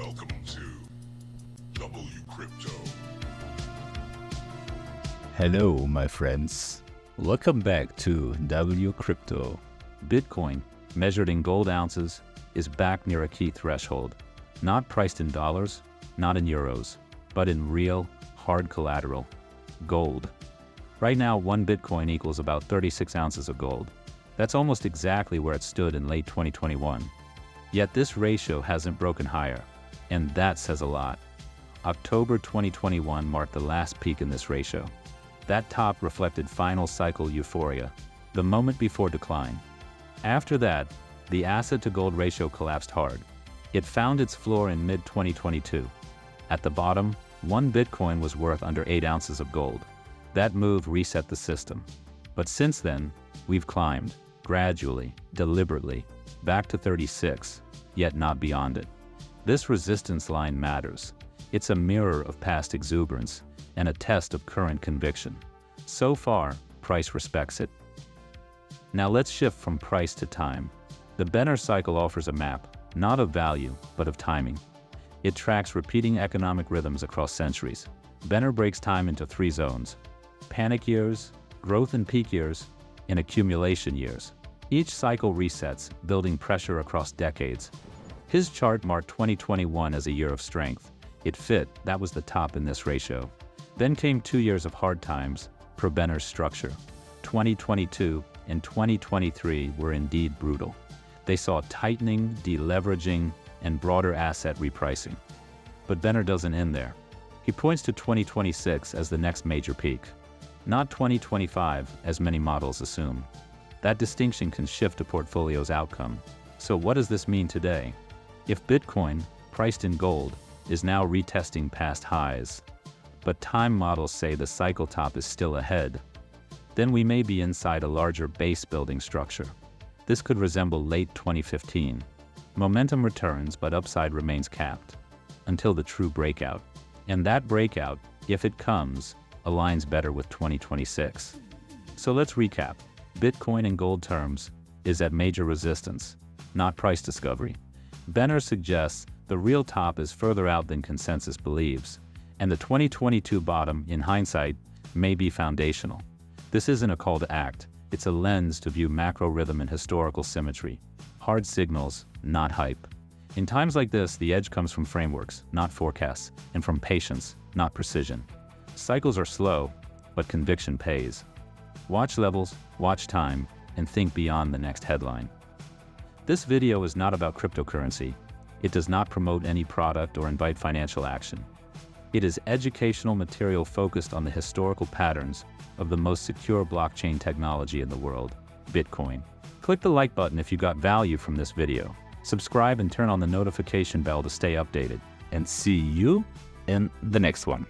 Welcome to WCrypto. Hello, my friends. Welcome back to WCrypto. Bitcoin, measured in gold ounces, is back near a key threshold. Not priced in dollars, not in euros, but in real, hard collateral, gold. Right now, 1 Bitcoin equals about 36 ounces of gold. That's almost exactly where it stood in late 2021. Yet this ratio hasn't broken higher, and that says a lot. October 2021 marked the last peak in this ratio. That top reflected final cycle euphoria, the moment before decline. After that, the asset-to-gold ratio collapsed hard. It found its floor in mid-2022. At the bottom, 1 Bitcoin was worth under 8 ounces of gold. That move reset the system. But since then, we've climbed, gradually, deliberately, back to 36, yet not beyond it. This resistance line matters. It's a mirror of past exuberance and a test of current conviction. So far, price respects it. Now let's shift from price to time. The Benner cycle offers a map, not of value, but of timing. It tracks repeating economic rhythms across centuries. Benner breaks time into 3 zones: panic years, growth and peak years, and accumulation years. Each cycle resets, building pressure across decades. His chart marked 2021 as a year of strength. It fit, that was the top in this ratio. Then came 2 years of hard times, per Benner's structure. 2022 and 2023 were indeed brutal. They saw tightening, deleveraging, and broader asset repricing. But Benner doesn't end there. He points to 2026 as the next major peak, not 2025 as many models assume. That distinction can shift a portfolio's outcome. So what does this mean today? If Bitcoin, priced in gold, is now retesting past highs, but time models say the cycle top is still ahead, then we may be inside a larger base building structure. This could resemble late 2015. Momentum returns, but upside remains capped until the true breakout. And that breakout, if it comes, aligns better with 2026. So let's recap. Bitcoin in gold terms is at major resistance, not price discovery. Benner suggests the real top is further out than consensus believes, and the 2022 bottom, in hindsight, may be foundational. This isn't a call to act, it's a lens to view macro rhythm and historical symmetry. Hard signals, not hype. In times like this, the edge comes from frameworks, not forecasts, and from patience, not precision. Cycles are slow, but conviction pays. Watch levels, watch time, and think beyond the next headline. This video is not about cryptocurrency. It does not promote any product or invite financial action. It is educational material focused on the historical patterns of the most secure blockchain technology in the world, Bitcoin. Click the like button if you got value from this video. Subscribe and turn on the notification bell to stay updated. And see you in the next one.